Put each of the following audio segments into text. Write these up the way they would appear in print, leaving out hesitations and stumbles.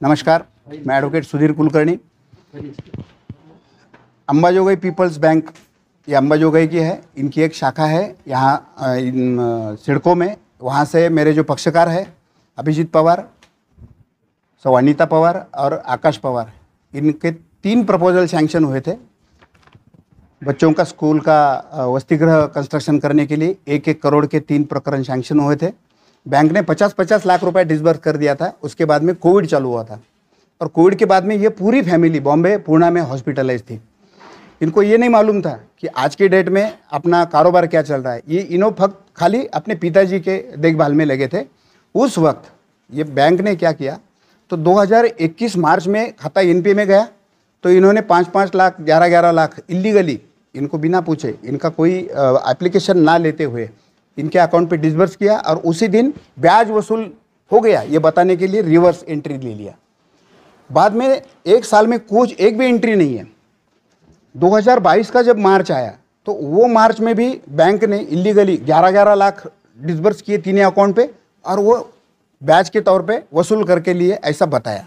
नमस्कार, मैं advocate Sudhir Kulkarni. Ambajogai people's bank ये अंबाजोगाई की है, इनकी एक शाखा है यहाँ इन सिडको में। वहाँ से मेरे जो पक्षकार है अभिजीत पवार, अनीता पवार और आकाश पवार, इनके 3 प्रपोजल सैंक्शन हुए थे बच्चों का स्कूल का वसतिगृह कंस्ट्रक्शन करने के लिए। 1-1 करोड़ के 3 प्रकरण सैंक्शन हुए थे। बैंक ने 50-50 लाख रुपए डिसबर्स कर दिया था। उसके बाद में कोविड चालू हुआ था और कोविड के बाद में ये पूरी फैमिली बॉम्बे पूना में हॉस्पिटलाइज थी। इनको ये नहीं मालूम था कि आज के डेट में अपना कारोबार क्या चल रहा है। ये इन्हों फक्त खाली अपने पिताजी के देखभाल में लगे थे। उस वक्त ये बैंक ने क्या किया, तो 2021 मार्च में खाता एनपीए में गया, तो इन्होंने 5-5 लाख 11-11 लाख इलीगली इनको बिना पूछे, इनका कोई एप्लीकेशन ना लेते हुए इनके अकाउंट पे डिसबर्स किया और उसी दिन ब्याज वसूल हो गया ये बताने के लिए रिवर्स एंट्री ले लिया। बाद में 1 साल में कुछ एक भी एंट्री नहीं है। 2022 का जब मार्च आया तो वो मार्च में भी बैंक ने इलीगली 11-11 लाख डिसबर्स किए 3 अकाउंट पे और वो ब्याज के तौर पे वसूल करके लिए ऐसा बताया।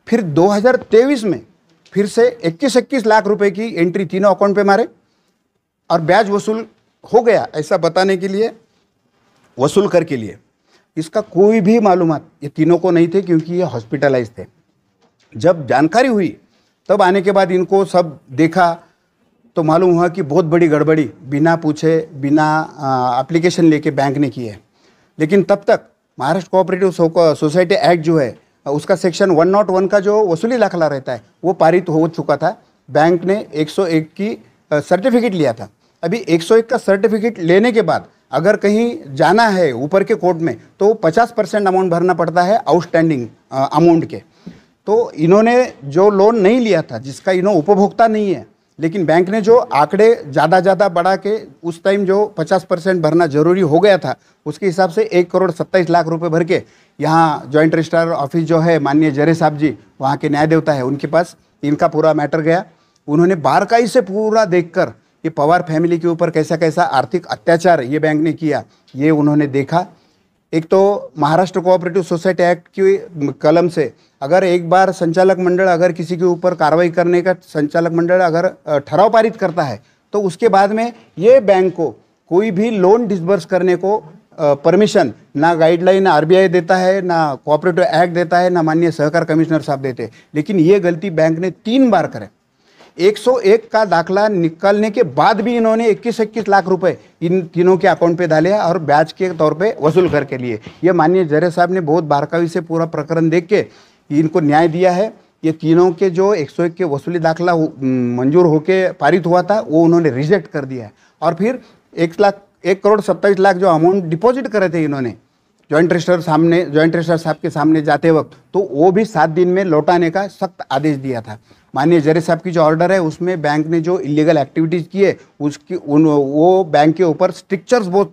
फिर 2023 में फिर से 21-21 लाख रुपए की एंट्री तीनों अकाउंट पे मारे और ब्याज वसूल हो गया ऐसा बताने के लिए, वसूल करके लिए। इसका कोई भी मालूमात ये तीनों को नहीं थे क्योंकि ये हॉस्पिटलाइज थे। जब जानकारी हुई तब आने के बाद इनको सब देखा तो मालूम हुआ कि बहुत बड़ी गड़बड़ी बिना पूछे बिना एप्लीकेशन लेके बैंक ने की है। लेकिन तब तक महाराष्ट्र कोऑपरेटिव सोसाइटी एक्ट जो है उसका सेक्शन 101 का जो वसूली दाखला रहता है वो पारित हो चुका था। बैंक ने 101 की सर्टिफिकेट लिया था। अभी 101 का सर्टिफिकेट लेने के बाद अगर कहीं जाना है ऊपर के कोर्ट में तो 50% अमाउंट भरना पड़ता है आउटस्टैंडिंग अमाउंट के। तो इन्होंने जो लोन नहीं लिया था, जिसका इन्होंने उपभोक्ता नहीं है, लेकिन बैंक ने जो आंकड़े ज़्यादा बढ़ा के उस टाइम जो 50% भरना जरूरी हो गया था उसके हिसाब से 1 करोड़ 27 लाख रुपए भर के यहाँ जॉइंट रजिस्ट्रार ऑफिस जो है माननीय जरे साहब जी वहाँ के न्याय देवता है उनके पास इनका पूरा मैटर गया। उन्होंने बारकाई से पूरा देखकर ये पवार फैमिली के ऊपर कैसा कैसा आर्थिक अत्याचार ये बैंक ने किया ये उन्होंने देखा। एक तो महाराष्ट्र कोऑपरेटिव सोसाइटी एक्ट की कलम से अगर एक बार संचालक मंडल अगर किसी के ऊपर कार्रवाई करने का संचालक मंडल अगर ठराव पारित करता है तो उसके बाद में ये बैंक को कोई भी लोन डिसबर्स करने को परमिशन ना गाइडलाइन आरबीआई देता है, ना कोऑपरेटिव एक्ट देता है, ना माननीय सहकार कमिश्नर साहब देते हैं। लेकिन ये गलती बैंक ने 3 बार करे। 101 का दाखला निकालने के बाद भी इन्होंने 21-21 लाख रुपए इन तीनों के अकाउंट पे डाले और ब्याज के तौर पे वसूल करके लिए। ये माननीय जरे साहब ने बहुत बारकाई से पूरा प्रकरण देख के इनको न्याय दिया है। ये तीनों के जो 101 के वसूली दाखला मंजूर होके पारित हुआ था वो उन्होंने रिजेक्ट कर दिया है। और फिर 1 करोड़ 27 लाख जो अमाउंट डिपॉजिट करे थे इन्होंने जॉइंट रजिस्ट्रार साहब के सामने जाते वक्त, तो वो भी 7 दिन में लौटाने का सख्त आदेश दिया था। माननीय जरे साहब की जो ऑर्डर है उसमें बैंक ने जो इलीगल एक्टिविटीज़ की है उसकी वो बैंक के ऊपर स्ट्रिक्चर्स बहुत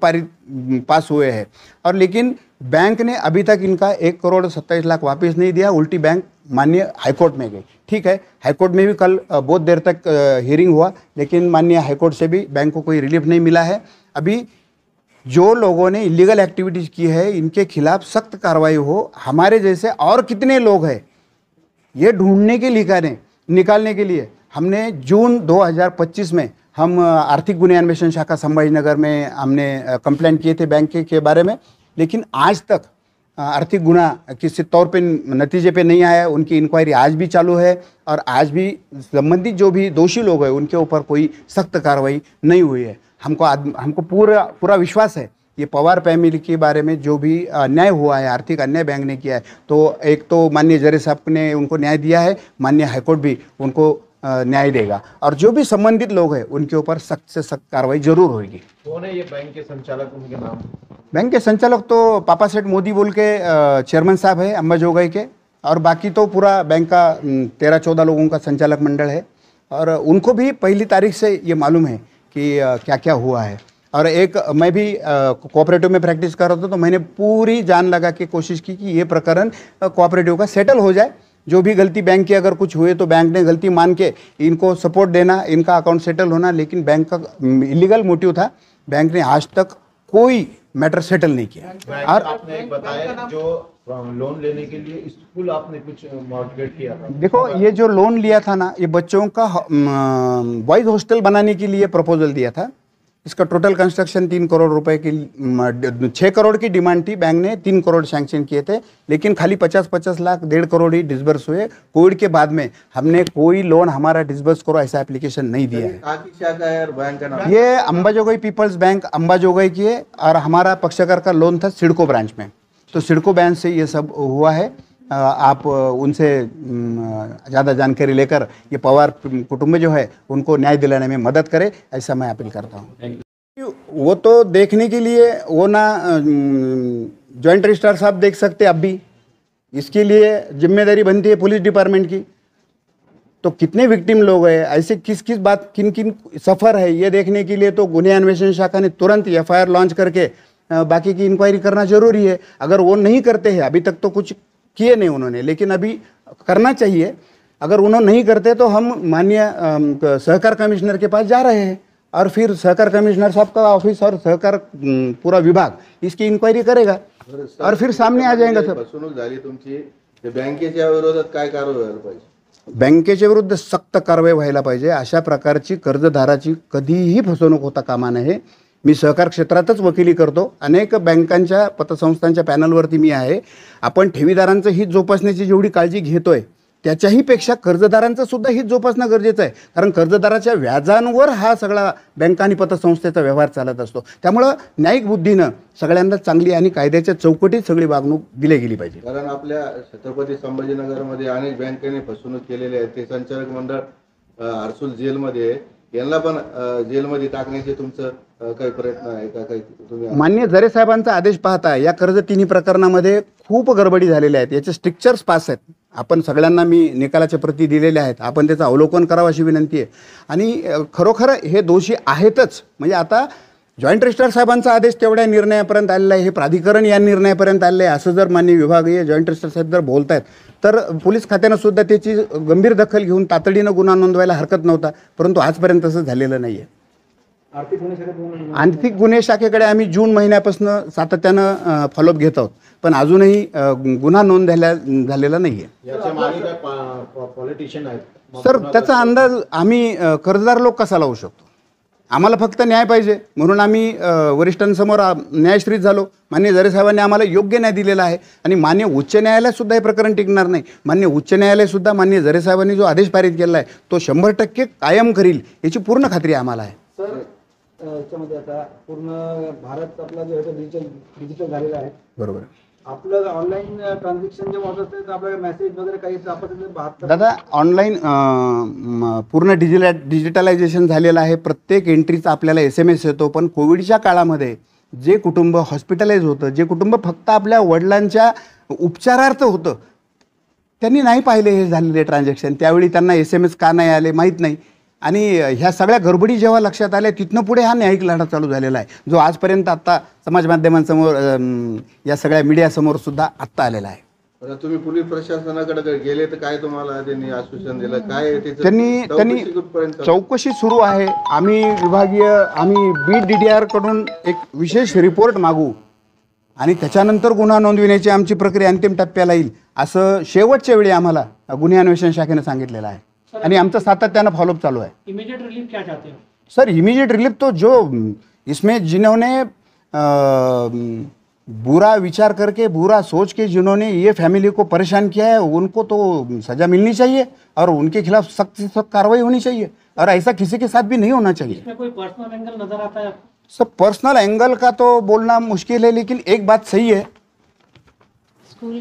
पास हुए हैं। और लेकिन बैंक ने अभी तक इनका 1 करोड़ 27 लाख वापस नहीं दिया। उल्टी बैंक माननीय हाईकोर्ट में गई। ठीक है, हाईकोर्ट में भी कल बहुत देर तक हियरिंग हुआ, लेकिन माननीय हाईकोर्ट से भी बैंक को कोई रिलीफ नहीं मिला है। अभी जो लोगों ने इलीगल एक्टिविटीज़ की है इनके खिलाफ सख्त कार्रवाई हो। हमारे जैसे और कितने लोग हैं ये ढूंढने के लिए निकालने के लिए हमने जून 2025 में हम आर्थिक गुन्हे अन्वेषण शाखा संभाजीनगर में हमने कंप्लेंट किए थे बैंक के बारे में। लेकिन आज तक आर्थिक गुना किसी तौर पे नतीजे पे नहीं आया। उनकी इंक्वायरी आज भी चालू है और आज भी संबंधित जो भी दोषी लोग हैं उनके ऊपर कोई सख्त कार्रवाई नहीं हुई है। हमको पूरा विश्वास है ये पवार फैमिली के बारे में जो भी अन्याय हुआ है, आर्थिक अन्याय बैंक ने किया है, तो एक तो माननीय जरे साहब ने उनको न्याय दिया है, माननीय हाईकोर्ट भी उनको न्याय देगा और जो भी संबंधित लोग हैं उनके ऊपर सख्त से सख्त कार्रवाई जरूर होगी। कौन है ये बैंक के संचालक, उनके नाम? बैंक के संचालक तो पापा सेठ मोदी बोल के चेयरमैन साहब है अंबाजोगाई के, और बाकी तो पूरा बैंक का 13-14 लोगों का संचालक मंडल है। और उनको भी पहली तारीख से ये मालूम है कि क्या क्या हुआ है। और एक मैं भी कोऑपरेटिव में प्रैक्टिस कर रहा था तो मैंने पूरी जान लगा के कोशिश की कि ये प्रकरण कोऑपरेटिव का सेटल हो जाए। जो भी गलती बैंक की अगर कुछ हुए तो बैंक ने गलती मान के इनको सपोर्ट देना, इनका अकाउंट सेटल होना। लेकिन बैंक का इलीगल मोटिव था, बैंक ने आज तक कोई मैटर सेटल नहीं किया। और आपने एक बताया जो लोन लेने के लिए स्कूल आपने कुछ मॉडरेट किया था? देखो, ये जो लोन लिया था ना, ये बच्चों का बॉयज हॉस्टल बनाने के लिए प्रपोजल दिया था। इसका टोटल कंस्ट्रक्शन 3 करोड़ रुपए की 6 करोड़ की डिमांड थी। बैंक ने 3 करोड़ सैंक्शन किए थे, लेकिन खाली 50-50 लाख 1.5 करोड़ ही डिसबर्स हुए। कोविड के बाद में हमने कोई लोन हमारा डिसबर्स करो ऐसा एप्लीकेशन नहीं दिया है। कहाँ की शाखा है और बैंक का नाम? ये अंबाजोगाई पीपल्स बैंक अंबाजोगाई की है, और हमारा पक्षकार का लोन था सिडको ब्रांच में। तो सिडको बैंक से ये सब हुआ है। आप उनसे ज़्यादा जानकारी लेकर ये पवार कुटुंब जो है उनको न्याय दिलाने में मदद करे, ऐसा मैं अपील करता हूँ। वो तो देखने के लिए वो ना जॉइंट रजिस्ट्रार साहब देख सकते अब भी, इसके लिए जिम्मेदारी बनती है पुलिस डिपार्टमेंट की। तो कितने विक्टिम लोग हैं, ऐसे किस किस बात किन किन सफ़र है, ये देखने के लिए तो गुन्हे अन्वेषण शाखा ने तुरंत FIR लॉन्च करके बाकी की इंक्वायरी करना जरूरी है। अगर वो नहीं करते हैं, अभी तक तो कुछ किए नहीं उन्होंने, लेकिन अभी करना चाहिए। अगर उन्होंने नहीं करते तो हम माननीय सहकार कमिश्नर के पास जा रहे हैं, और फिर सहकार कमिश्नर साहब का ऑफिस और सहकार पूरा विभाग इसकी इंक्वायरी करेगा, और फिर सामने आ जाएगा सब। फसवणूक झाली तुमची, ते बँकेच्या विरोधात काय कारवाई व्हायला पाहिजे? बँकेच्या विरुद्ध सक्त कारवाई व्हायला पाहिजे। अशा प्रकारची कर्जदाराची कधीही फसवणूक होता कामा नये। मी सहकार क्षेत्रातच वकिली करतो, अनेक बँकांच्या पतसंस्थांच्या पॅनलवरती मी आहे। आपण ठेवीदारांचं हित जोपासण्याची जेवढी काळजी घेतोय त्याच्याही पेक्षा कर्जदारांचं सुद्धा हित जोपासणं गरजेचं आहे, कारण कर्जदाराच्या व्याजांवर हा सगळा बँका आणि पतसंस्थेचा व्यवहार चालत असतो। त्यामुळं न्यायिक बुद्धीनं सगळ्यांना चांगली आणि कायद्याच्या चौकटीत सगळी वागणूक दिली गेली पाहिजे। कारण आपल्या छत्रपती संभाजीनगरमध्ये अनेक बँकेने फसवणूक केलेली आहे। ते संचालक मंडळ हर्सुल जेलमध्ये आहे, यांना पण जेलमध्ये टाकण्याचे तुमचं काही प्रयत्न आहे का? काही तुम्ही माननीय जरे साहेबांचा आदेश पाहता या कर्ज तिन्ही प्रकरणामध्ये खूप गडबडी झालेल्या आहेत। याचे स्ट्रिक्चर्स पास आहेत, आपण सगळ्यांना मी निकालाच्या प्रती दिलेल्या आहेत, आपण त्याचं अवलोकन करावं अशी विनंती आहे। आणि खरोखर हे दोषी आहेतच, म्हणजे आता जॉईंट रजिस्ट्रार साहेबांचा आदेश तेवढ्या निर्णयापर्यंत आलेला आहे, हे प्राधिकरण या निर्णयापर्यंत आलेलं आहे, असं जर माननीय विभागीय जॉईंट रजिस्ट्रार साहेब जर बोलत आहेत तर पोलीस खात्यानं सुद्धा त्याची गंभीर दखल घेऊन तातडीनं गुन्हा नोंदवायला हरकत नव्हता, परंतु आजपर्यंत तसं झालेलं नाही आहे। आर्थिक गुन्हे शाखेकडे आम्ही जून महिन्यापासून सातत्यानं फॉलोअप घेत आहोत, पण अजूनही गुन्हा नोंद झालेला नाही आहे। याचे मागे काय पॉलिटिशियन आहेत सर, त्याचा अंदाज आम्ही कर्जदार लोक कसा लावू शकतो? आम्हाला फक्त न्याय पाहिजे, म्हणून आम्ही वरिष्ठांसमोर न्यायश्रीत झालो। माननीय जरे साहेबांनी आम्हाला योग्य न्याय दिलेला आहे, आणि माननीय उच्च न्यायालयात सुद्धा हे प्रकरण टिकणार नाही। माननीय उच्च न्यायालय सुद्धा माननीय जरे साहेबांनी जो आदेश पारित केला आहे तो 100% कायम करील याची पूर्ण खात्री आम्हाला आहे। सर, याच्यामध्ये आता पूर्ण भारत आपला जो आहे डिजिटल झालेला आहे, बरोबर। आपलं ऑनलाईन ट्रान्झॅक्शन जे होत असते तर आपल्याला मेसेज वगैरे काही आपण 72 दादा, ऑनलाईन पूर्ण डिजिटलायझेशन झालेलं आहे। प्रत्येक एंट्रीचा आपल्याला SMS येतो, पण कोविडच्या काळामध्ये जे कुटुंब हॉस्पिटलाइज होतं, जे कुटुंब फक्त आपल्या वडिलांच्या उपचारार्थ होतं, त्यांनी नाही पाहिले हे झालेले ट्रान्झॅक्शन। त्यावेळी त्यांना SMS का नाही आले माहीत नाही, आणि ह्या सगळ्या गडबडी जेव्हा लक्षात आल्या तिथनं पुढे हा न्यायिक लढा चालू झालेला आहे, जो आजपर्यंत आत्ता समाज माध्यमांसमोर या सगळ्या मीडियासमोर सुद्धा आत्ता आलेला आहे। आता तुम्ही पोलीस प्रशासनाकडे गेले तर काय तुम्हाला त्यांनी आश्वासन दिलं? काय त्यांनी चौकशी सुरू आहे। आम्ही बीट DDR कडून एक विशेष रिपोर्ट मागू, आणि त्याच्यानंतर गुन्हा नोंदविण्याची आमची प्रक्रिया अंतिम टप्प्याला येईल, असं शेवटच्या वेळी आम्हाला गुन्हे अन्वेषण शाखेने सांगितलेलं आहे, आणि आमचं सातत्यानं फॉलोअप चालू है। इमीडिएट रिलीफ क्या चाहते हो? सर, इमीडिएट रिलीफ तो जो इसमें जिन्होंने बुरा विचार करके, बुरा सोच के जिन्होंने ये फैमिली को परेशान किया है, उनको तो सज़ा मिलनी चाहिए, और उनके खिलाफ सख्त से सख्त कार्रवाई होनी चाहिए, और ऐसा किसी के साथ भी नहीं होना चाहिए। इसमें कोई पर्सनल एंगल नजर आता है आपको? सर, पर्सनल एंगल का तो बोलना मुश्किल है, लेकिन एक बात सही है, स्कूल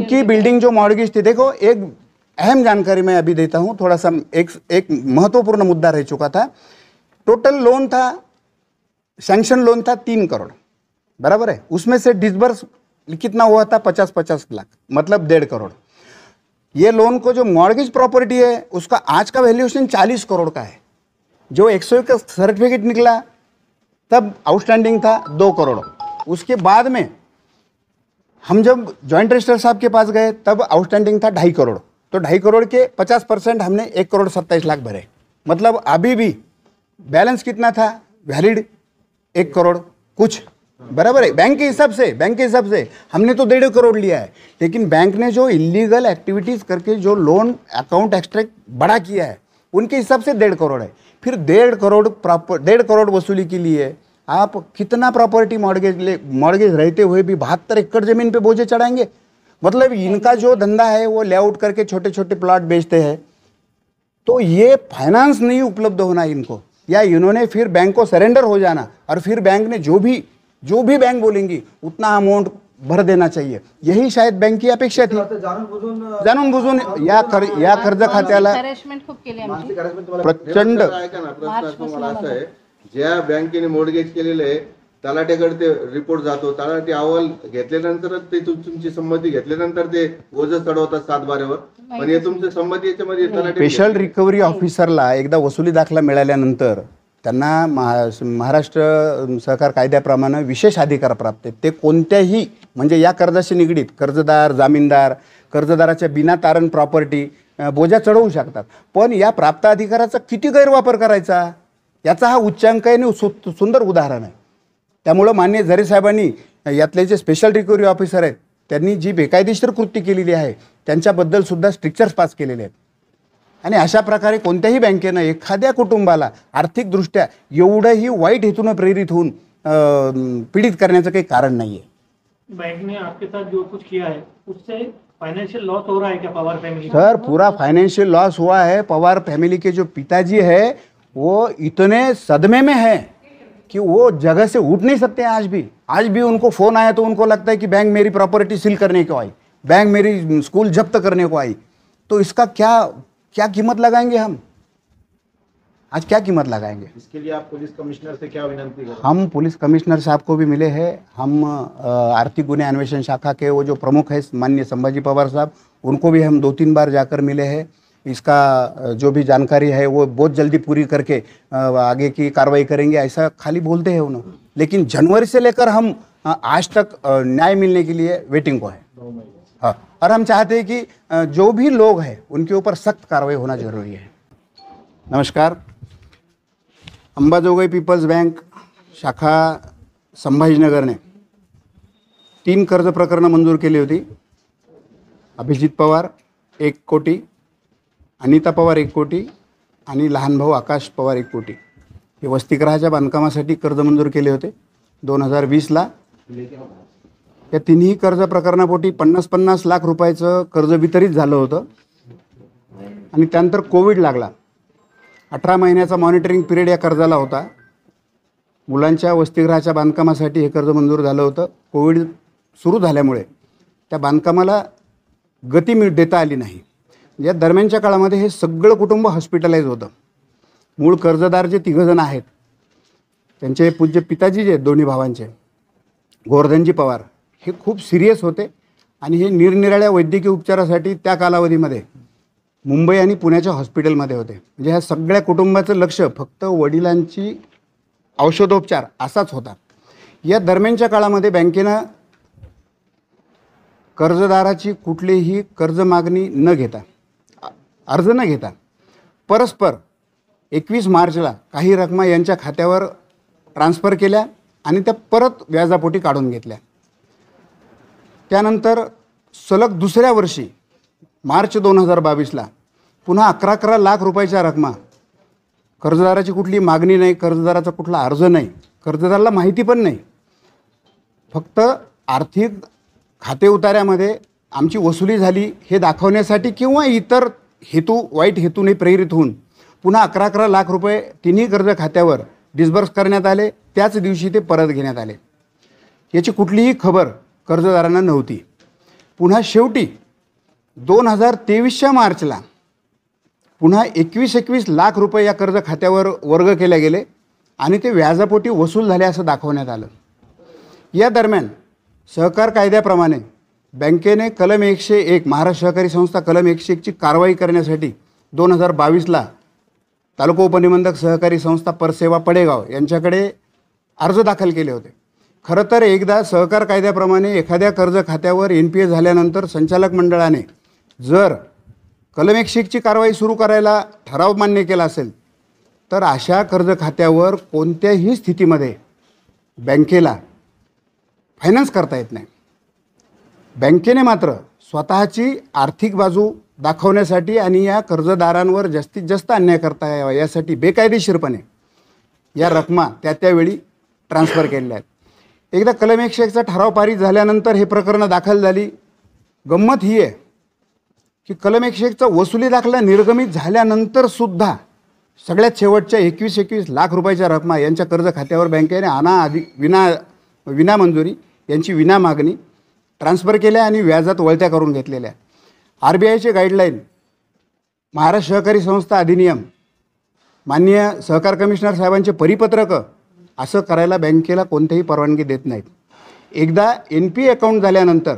की बिल्डिंग जो मॉर्गेज थी, देखो एक अहम जानकारी मैं अभी देता हूं, थोड़ा सा एक महत्वपूर्ण मुद्दा रह चुका था। टोटल लोन था, सैंक्शन लोन था 3 करोड़, बराबर है। उसमें से डिसबर्स कितना हुआ था? 50-50 लाख, मतलब 1.5 करोड़। ये लोन को जो मॉर्गेज प्रॉपर्टी है उसका आज का वैल्यूएशन 40 करोड़ का है। जो 101 का सर्टिफिकेट निकला तब आउटस्टैंडिंग था 2 करोड़। उसके बाद में हम जब जॉइंट रजिस्ट्रार साहब के पास गए तब आउटस्टैंडिंग था 2.5 करोड़। तो 2.5 करोड़ के 50% हमने 1 करोड़ 27 लाख भरे, मतलब अभी भी बैलेंस कितना था वैलिड? 1 करोड़ कुछ। बराबर है, बैंक के हिसाब से हमने तो 1.5 करोड़ लिया है, लेकिन बैंक ने जो इलीगल एक्टिविटीज़ करके जो लोन अकाउंट एक्सट्रैक्ट बड़ा किया है उनके हिसाब से 1.5 करोड़ है। फिर 1.5 करोड़ वसूली के लिए आप कितना प्रॉपर्टी मॉर्गेज रहते हुए भी 72 एकड़ ज़मीन पे बोझे चढ़ाएंगे? मतलब इनका जो धंधा है वो लेआउट करके छोटे छोटे प्लॉट बेचते हैं, तो ये फाइनेंस नहीं उपलब्ध होना इनको, या इन्होंने फिर बैंक को सरेंडर हो जाना और फिर बैंक ने जो भी बैंक बोलेंगी उतना अमाउंट भर देना चाहिए, यही शायद बैंक की अपेक्षा थी। जाणून बुजून या कर्ज खात्याला हॅरेसमेंट खूप केली आमची. प्रचंड ऐका ना, प्रश्न तुम्हाला असा आहे, ज्या बँकेने मोडगेज केलेले आहे तलाट्याकडे ते रिपोर्ट जातो, तलाठी अहवाल घेतल्यानंतर ते तुमची संमती घेतल्यानंतर ते ओझ चढवतात 7/12वर, पण हे तुमची संमती याच्यामध्ये तलाठी स्पेशल रिकव्हरी ऑफिसरला एकदा वसुली दाखला मिळाल्यानंतर त्यांना महाराष्ट्र सहकार कायद्याप्रमाणे विशेष अधिकार प्राप्त आहेत. ते कोणत्याही म्हणजे या कर्जाशी निगडीत कर्जदार, जामीनदार, कर्जदाराच्या बिना तारण प्रॉपर्टी बोजा चढवू शकतात. पण या प्राप्त अधिकाराचा किती गैरवापर करायचा याचा हा उच्चांक आहे आणि सुंदर उदाहरण आहे. त्यामुळं माननीय झरे साहेबांनी यातले जे स्पेशल रिकव्हरी ऑफिसर आहेत त्यांनी जी बेकायदेशीर कृती केलेली आहे त्यांच्याबद्दल सुद्धा स्ट्रिक्चर्स पास केलेले आहेत. आणि अशा प्रकारे कोणत्याही बँकेनं एखाद्या कुटुंबाला आर्थिकदृष्ट्या एवढंही वाईट हेतूनं प्रेरित होऊन पीडित करण्याचं काही कारण नाही है. बैंक ने आपके साथ जो कुछ किया है उससे फाइनेंशियल लॉस हो रहा है क्या पवार फैमिली? सर पूरा फाइनेंशियल लॉस हुआ है. पवार फैमिली के जो पिताजी है वो इतने सदमे में है कि वो जगह से उठ नहीं सकते हैं. आज भी उनको फ़ोन आया तो उनको लगता है कि बैंक मेरी प्रॉपर्टी सील करने को आई, बैंक मेरी स्कूल जब्त करने को आई. तो इसका क्या कीमत लगाएंगे हम? आज क्या कीमत लगाएंगे? इसके लिए आप पुलिस कमिश्नर से क्या विनंती करें? हम पुलिस कमिश्नर साहब को भी मिले हैं. हम आर्थिक गुन्हे अन्वेषण शाखा के वो जो प्रमुख है माननीय संभाजी पवार साहब, उनको भी हम 2-3 बार जाकर मिले हैं. इसका जो भी जानकारी है वो बहुत जल्दी पूरी करके आगे की कार्रवाई करेंगे ऐसा खाली बोलते हैं उन्होंने. लेकिन जनवरी से लेकर हम आज तक न्याय मिलने के लिए वेटिंग को है. हाँ, और हम चाहते हैं कि जो भी लोग हैं उनके ऊपर सख्त कार्रवाई होना जरूरी है. नमस्कार. अंबाजोगाई पीपल्स बैंक शाखा संभाजीनगर ने 3 कर्ज प्रकरणं मंजूर केली होती. अभिजित पवार 1 कोटी, अनिता पवार 1 कोटी आणि लहान भाऊ आकाश पवार 1 कोटी हे वसतिगृहाच्या बांधकामासाठी कर्ज मंजूर केले होते 2020ला. या तिन्ही कर्ज प्रकरणापोटी 50-50 लाख रुपयाचं कर्ज वितरित झालं होतं आणि त्यानंतर कोविड लागला. 18 महिन्याचा मॉनिटरिंग पिरियड या कर्जाला होता. मुलांच्या वसतिगृहाच्या बांधकामासाठी हे कर्ज मंजूर झालं होतं. कोविड सुरू झाल्यामुळे त्या बांधकामाला गती देता आली नाही. या दरम्यानच्या काळामध्ये हे सगळं कुटुंब हॉस्पिटलाइज होतं. मूळ कर्जदार जे 3 जण आहेत त्यांचे पूज्य पिताजी जे दोन्ही भावांचे गोवर्धनजी पवार हे खूप सिरियस होते आणि हे निरनिराळ्या वैद्यकीय उपचारासाठी त्या कालावधीमध्ये मुंबई आणि पुण्याच्या हॉस्पिटलमध्ये होते. म्हणजे ह्या सगळ्या कुटुंबाचं लक्ष फक्त वडिलांची औषधोपचार असाच होता. या दरम्यानच्या काळामध्ये बँकेनं कर्जदाराची कुठलीही कर्ज मागणी न घेता, अर्ज न घेता परस्पर 21 मार्चला काही रकमा यांच्या खात्यावर ट्रान्स्फर केल्या आणि त्या परत व्याजापोटी काढून घेतल्या. त्यानंतर सलग दुसऱ्या वर्षी मार्च 2022ला पुन्हा 11 लाख रुपयाच्या रकमा, कर्जदाराची कुठली मागणी नाही, कर्जदाराचा कुठला अर्ज नाही, कर्जदाराला माहिती पण नाही, फक्त आर्थिक खाते उतार्यामध्ये आमची वसुली झाली हे दाखवण्यासाठी किंवा इतर वाईट हेतूने प्रेरित होऊन पुन्हा 11 लाख रुपये तिन्ही कर्ज खात्यावर डिस्बर्स करण्यात आले. त्याच दिवशी ते परत घेण्यात आले. याची कुठलीही खबर कर्जदारांना नव्हती. पुन्हा शेवटी 2023च्या मार्चला पुन्हा 21 लाख रुपये या कर्ज खात्यावर वर्ग केले गेले आणि ते व्याजापोटी वसूल झाले असं दाखवण्यात आलं. या दरम्यान सहकार कायद्याप्रमाणे बँकेने कलम 101 महाराष्ट्र सहकारी संस्था कलम 101ची कारवाई करण्यासाठी 2022ला तालुका उपनिबंधक सहकारी संस्था परसेवा पडेगाव यांच्याकडे अर्ज दाखल केले होते. खरं तर एकदा सहकार कायद्याप्रमाणे एखाद्या कर्ज खात्यावर NPA झाल्यानंतर संचालक मंडळाने जर कलम 101ची कारवाई सुरू करायला ठराव मान्य केला असेल तर अशा कर्ज खात्यावर कोणत्याही स्थितीमध्ये बँकेला फायनान्स करता येत नाही. बँकेने मात्र स्वतःची आर्थिक बाजू दाखवण्यासाठी आणि या कर्जदारांवर जास्तीत जास्त अन्याय करता यावा यासाठी बेकायदेशीरपणे या रकमा त्यावेळी ट्रान्सफर केलेल्या आहेत. एकदा कलम 101चा ठराव पारित झाल्यानंतर हे प्रकरणं दाखल झाली. गंमत ही आहे की कलम 101चा वसुली दाखला निर्गमित झाल्यानंतरसुद्धा सगळ्यात शेवटच्या 21 लाख रुपयाच्या रकमा यांच्या कर्ज खात्यावर बँकेने विना मंजुरी यांची विना मागणी ट्रान्सफर केल्या आणि व्याजात वळत्या करून घेतलेल्या. RBIचे गाईडलाईन, महाराष्ट्र सहकारी संस्था अधिनियम, माननीय सहकार कमिशनर साहेबांचे परिपत्रकं असं करायला बँकेला कोणतीही परवानगी देत नाहीत. एकदा NPA अकाउंट झाल्यानंतर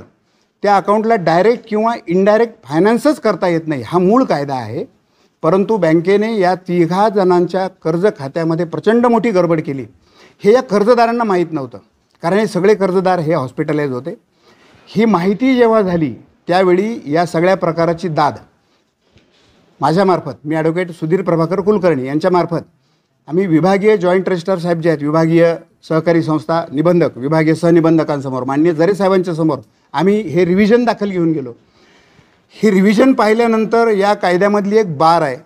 त्या अकाउंटला डायरेक्ट किंवा इनडायरेक्ट फायनान्सच करता येत नाही, हा मूळ कायदा आहे. परंतु बँकेने या 3 जणांच्या कर्ज खात्यामध्ये प्रचंड मोठी गडबड केली. हे या कर्जदारांना माहीत नव्हतं, कारण हे सगळे कर्जदार हे हॉस्पिटलाइज होते. ही माहिती जेव्हा झाली त्यावेळी या सगळ्या प्रकाराची दाद माझ्यामार्फत, मी ॲडव्होकेट सुधीर प्रभाकर कुलकर्णी यांच्यामार्फत आम्ही विभागीय जॉईंट रजिस्ट्रार साहेब जे आहेत, विभागीय सहकारी संस्था निबंधक, विभागीय सहनिबंधकांसमोर, माननीय जरे साहेबांच्या समोर आम्ही हे रिव्हिजन दाखल घेऊन गेलो. ही रिव्हिजन पाहिल्यानंतर या कायद्यामधली एक बार आहे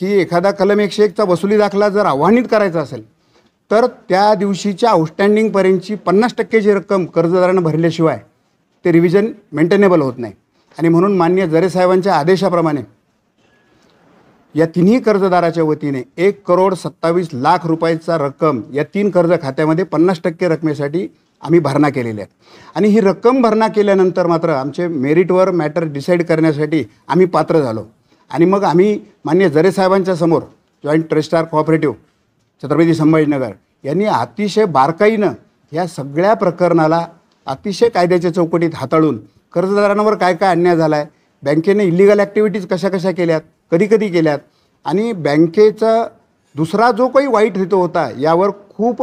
की एखादा कलम 101चा वसुली दाखला जर आव्हानित करायचा असेल तर त्या दिवशीच्या आउटस्टँडिंगपर्यंतची 50% रक्कम कर्जदारानं भरल्याशिवाय ते रिव्हिजन मेंटेनेबल होत नाही. आणि म्हणून माननीय जरे साहेबांच्या आदेशाप्रमाणे या तिन्ही कर्जदाराच्या वतीने 1,27,00,000 रुपयाचा रक्कम या 3 कर्ज खात्यामध्ये 50% रकमेसाठी आम्ही भरणा केलेल्या आहेत. आणि ही रक्कम भरणा केल्यानंतर मात्र आमचे मेरिटवर मॅटर डिसाईड करण्यासाठी आम्ही पात्र झालो. आणि मग आम्ही माननीय जरे साहेबांच्या समोर joint registrar cooperative Chhatrapati Sambhajinagar यांनी अतिशय बारकाईनं या सगळ्या प्रकरणाला अतिशय कायद्याच्या चौकटीत हाताळून कर्जदारांवर काय काय अन्याय झाला आहे, बँकेने इलिगल ॲक्टिव्हिटीज कशा कशा केल्यात, कधी कधी केल्यात, आणि बँकेचा दुसरा जो काही वाईट हेतू होता यावर खूप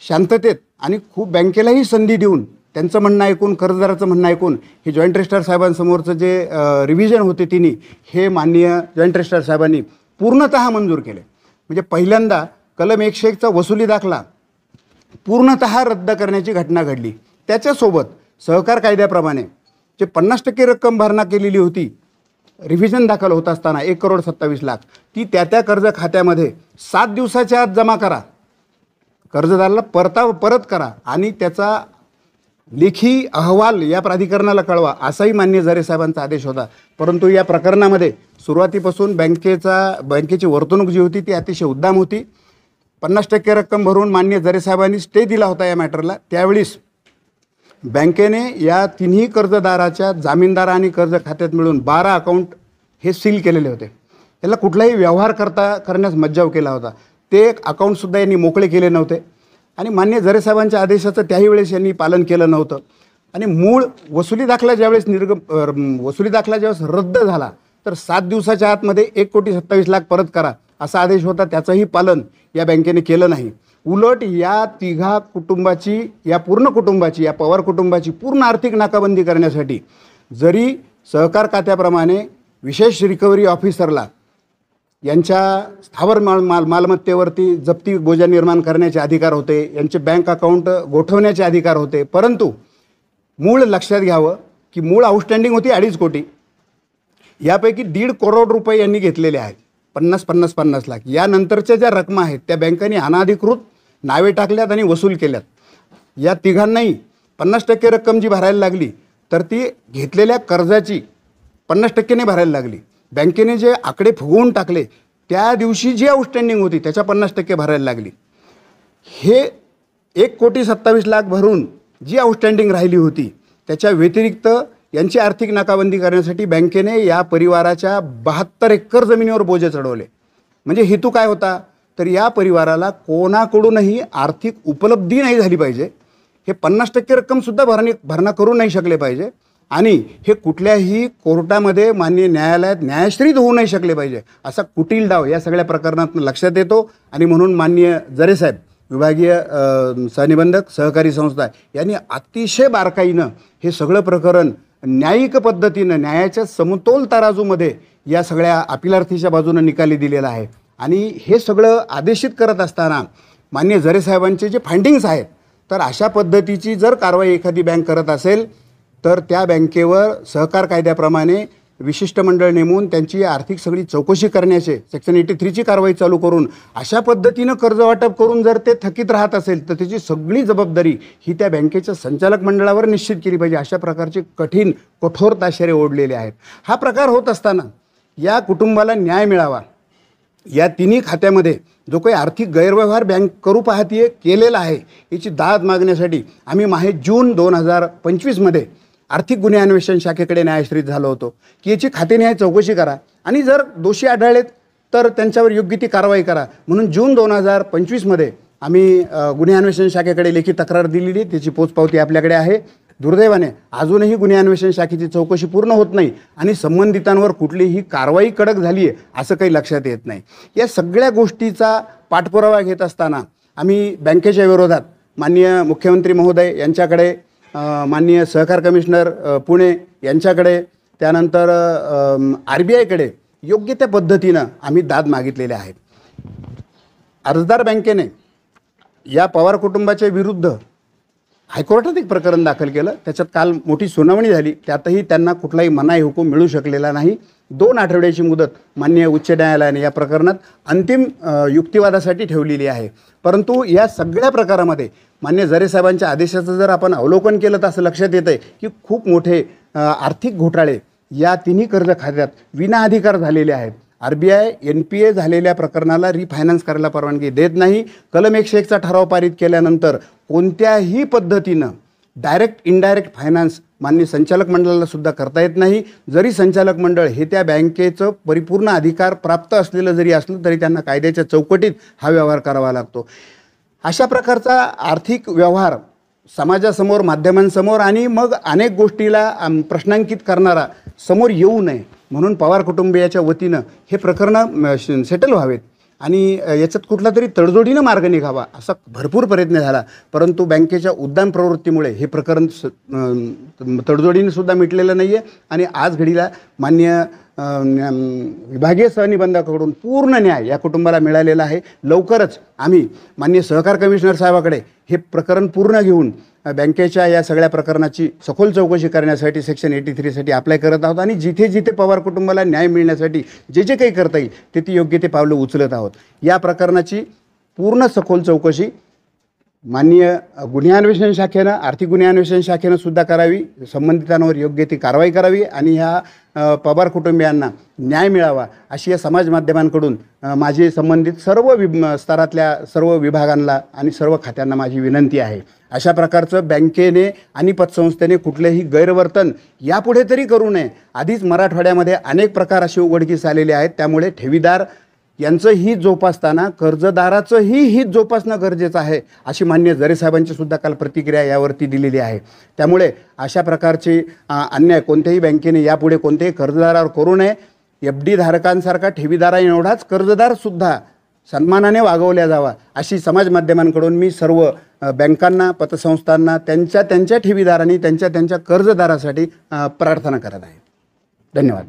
शांततेत आणि खूप बँकेलाही संधी देऊन त्यांचं म्हणणं ऐकून, कर्जदाराचं म्हणणं ऐकून हे जॉईंट रजिस्ट्रार साहेबांसमोरचं जे रिव्हिजन होते तिन्ही हे माननीय जॉईंट रजिस्ट्रार साहेबांनी पूर्णतः मंजूर केले. म्हणजे पहिल्यांदा कलम 101चा वसुली दाखला पूर्णतः रद्द करण्याची घटना घडली. त्याच्यासोबत सहकार कायद्याप्रमाणे जे 50% रक्कम भरणा केलेली होती रिव्हिजन दाखल होत असताना 1,27,00,000 ती त्या कर्ज खात्यामध्ये 7 दिवसाच्या आत जमा करा, कर्जदाराला परत करा आणि त्याचा लेखी अहवाल या प्राधिकरणाला कळवा, असाही मान्य जरे साहेबांचा आदेश होता. परंतु या प्रकरणामध्ये सुरुवातीपासून बँकेची वर्तणूक जी होती ती अतिशय उद्दाम होती. 50% रक्कम भरून मान्य जरे साहेबांनी स्टे दिला होता या मॅटरला. त्यावेळीस बँकेने या तिन्ही कर्जदाराच्या जामीनदार आणि कर्ज खात्यात मिळून 12 अकाउंट हे सील केलेले होते. त्याला कुठलाही व्यवहार करण्यास मज्जाव केला होता. ते अकाउंटसुद्धा यांनी मोकळे केले नव्हते आणि मान्य जरे साहेबांच्या आदेशाचं त्याही वेळेस यांनी पालन केलं नव्हतं. आणि मूळ वसुली दाखला ज्यावेळेस ज्यावेळेस रद्द झाला तर 7 दिवसाच्या आतमध्ये 1,27,00,000 परत करा असा आदेश होता. त्याचंही पालन या बँकेने केलं नाही. उलट या तिघा कुटुंबाची, या पूर्ण कुटुंबाची, या पवार कुटुंबाची पूर्ण आर्थिक नाकाबंदी करण्यासाठी जरी सहकार खात्याप्रमाणे विशेष रिकव्हरी ऑफिसरला यांच्या स्थावर मालमत्तेवरती जप्ती बोजा निर्माण करण्याचे अधिकार होते, यांचे बँक अकाउंट गोठवण्याचे अधिकार होते, परंतु मूळ लक्षात घ्यावं की मूळ आउटस्टँडिंग होती 2.5 कोटी. यापैकी 1.5 करोड रुपये यांनी घेतलेले आहेत, 50 लाख. यानंतरच्या ज्या रकमा आहेत त्या बँकांनी अनाधिकृत नावे टाकल्यात आणि वसूल केल्यात. या तिघांनाही 50% रक्कम जी भरायला लागली तर ती घेतलेल्या कर्जाची 50% भरायला लागली. बँकेने जे आकडे फुगवून टाकले त्या दिवशी जी आउटस्टँडिंग होती त्याच्या 50% भरायला लागली. हे 1,27,00,000 भरून जी आउटस्टँडिंग राहिली होती त्याच्या व्यतिरिक्त यांची आर्थिक नाकाबंदी करण्यासाठी बँकेने या परिवाराच्या 72 एकर जमिनीवर बोजे चढवले. म्हणजे हेतू काय होता तर या परिवाराला कोणाकडूनही आर्थिक उपलब्धी नाही झाली पाहिजे, हे 50% रक्कमसुद्धा भरणा करू नाही शकले पाहिजे आणि हे कुठल्याही कोर्टामध्ये मान्य न्यायालयात न्यायश्रीत होऊ नाही शकले पाहिजे, असा कुटील डाव या सगळ्या प्रकरणातून लक्षात येतो. आणि म्हणून माननीय जरे साहेब, विभागीय सहनिबंधक सहकारी संस्था यांनी अतिशय बारकाईनं हे सगळं प्रकरण न्यायिक पद्धतीनं न्यायाच्या समतोल तराजूमध्ये या सगळ्या अपिलार्थीच्या बाजूनं निकाली दिलेला आहे. आणि हे सगळं आदेशित करत असताना मान्य जरे साहेबांचे जे फाइंडिंग्स आहेत तर अशा पद्धतीची जर कारवाई एखादी बँक करत असेल तर त्या बँकेवर सहकार कायद्याप्रमाणे विशिष्ट मंडळ नेमून त्यांची आर्थिक सगळी चौकशी करण्याचे सेक्शन 83ची कारवाई चालू करून अशा पद्धतीनं कर्ज वाटप करून जर ते थकीत राहत असेल तर त्याची सगळी जबाबदारी ही त्या बँकेच्या संचालक मंडळावर निश्चित केली पाहिजे. अशा प्रकारचे कठीण कठोर ताशेरे ओढलेले आहेत. हा प्रकार होत असताना या कुटुंबाला न्याय मिळावा, या तिन्ही खात्यामध्ये जो काही आर्थिक गैरव्यवहार बँक करू पाहतीये केलेला आहे याची दाद मागण्यासाठी आम्ही जून 2025मध्ये आर्थिक गुन्हे अन्वेषण शाखेकडे न्यायाश्रित झालो होतो की याची खातेनिहाय चौकशी करा आणि जर दोषी आढळलेत तर त्यांच्यावर योग्य ती कारवाई करा. म्हणून जून 2025मध्ये आम्ही गुन्हे अन्वेषण शाखेकडे लेखी तक्रार दिलेली, त्याची पोचपावती आपल्याकडे आहे. दुर्दैवाने अजूनही गुन्हे अन्वेषण शाखेची चौकशी पूर्ण होत नाही आणि संबंधितांवर कुठलीही कारवाई कडक झाली आहे असं काही लक्षात येत नाही. या सगळ्या गोष्टीचा पाठपुरावा घेत असताना आम्ही बँकेच्या विरोधात माननीय मुख्यमंत्री महोदय यांच्याकडे, माननीय सहकार कमिशनर पुणे यांच्याकडे, त्यानंतर RBIकडे योग्य त्या पद्धतीनं आम्ही दाद मागितलेल्या आहेत. अर्जदार बँकेने या पवार कुटुंबाच्या विरुद्ध हायकोर्टात एक प्रकरण दाखल केलं. त्याच्यात काल मोठी सुनावणी झाली. त्यातही त्यांना कुठलाही मनाई हुकूम मिळू शकलेला नाही. 2 आठवड्याची मुदत माननीय उच्च न्यायालयाने या प्रकरणात अंतिम युक्तिवादासाठी ठेवलेली आहे. परंतु या सगळ्या प्रकारामध्ये माननीय जरे साहेबांच्या आदेशाचं जर आपण अवलोकन केलं तर असं लक्षात येतं आहे की खूप मोठे आर्थिक घोटाळे या तिन्ही कर्ज खात्यात विनाअधिकार झालेले आहेत. RBI NPA झालेल्या प्रकरणाला रिफायनान्स करायला परवानगी देत नाही. कलम 101चा ठराव पारित केल्यानंतर कोणत्याही पद्धतीनं डायरेक्ट इनडायरेक्ट फायनान्स माननीय संचालक मंडळाला सुद्धा करता येत नाही. जरी संचालक मंडळ हे त्या बँकेचं परिपूर्ण अधिकार प्राप्त असलेलं जरी असलं तरी त्यांना कायद्याच्या चौकटीत हा व्यवहार करावा लागतो. अशा प्रकारचा आर्थिक व्यवहार समाजासमोर, माध्यमांसमोर आणि मग अनेक गोष्टीला प्रश्नांकित करणारा समोर येऊ नये म्हणून पवार कुटुंबियाच्या वतीनं हे प्रकरणं सेटल व्हावेत आणि याच्यात कुठला तरी तडजोडीनं मार्ग निघावा असा भरपूर प्रयत्न झाला. परंतु बँकेच्या उद्दाम प्रवृत्तीमुळे हे प्रकरण तडजोडीने सुद्धा मिटलेलं नाही आहे आणि आज घडीला माननीय विभागीय सहनिबंधकाकडून पूर्ण न्याय या कुटुंबाला मिळालेला आहे. लवकरच आम्ही माननीय सहकार कमिशनर साहेबाकडे हे प्रकरण पूर्ण घेऊन बँकेच्या या सगळ्या प्रकरणाची सखोल चौकशी करण्यासाठी सेक्शन 83साठी अप्लाय करत आहोत आणि जिथे जिथे पवार कुटुंबाला न्याय मिळण्यासाठी जे जे काही करता येईल ते ती योग्य ते पावलं उचलत आहोत. या प्रकरणाची पूर्ण सखोल चौकशी माननीय गुन्हे अन्वेषण शाखेनं, आर्थिक गुन्हे अन्वेषण शाखेनं सुद्धा करावी, संबंधितांवर योग्य ती कारवाई करावी आणि ह्या पवार कुटुंबियांना न्याय मिळावा अशी या समाज माध्यमांकडून माझी संबंधित सर्व स्तरातल्या सर्व विभागांना आणि सर्व खात्यांना माझी विनंती आहे. अशा प्रकारचं बँकेने आणि पतसंस्थेने कुठलेही गैरवर्तन यापुढे तरी करू नये. आधीच मराठवाड्यामध्ये अनेक प्रकार असे उघडकीस आलेले आहेत. त्यामुळे ठेवीदार यांचं हित जोपासताना कर्जदाराचंही हित जोपासणं गरजेचं आहे अशी माननीय जरे साहेबांची सुद्धा काल प्रतिक्रिया यावरती दिलेली आहे. त्यामुळे अशा प्रकारचे अन्याय कोणत्याही बँकेने यापुढे कोणत्याही कर्जदारावर करू नये. FD धारकांसारखा ठेवीदाराएवढाच कर्जदारसुद्धा सन्मानाने वागवल्या जावा अशी समाज माध्यमांकडून मी सर्व बँकांना, पतसंस्थांना, त्यांच्या ठेवीदारांनी त्यांच्या कर्जदारासाठी प्रार्थना करत आहे. धन्यवाद.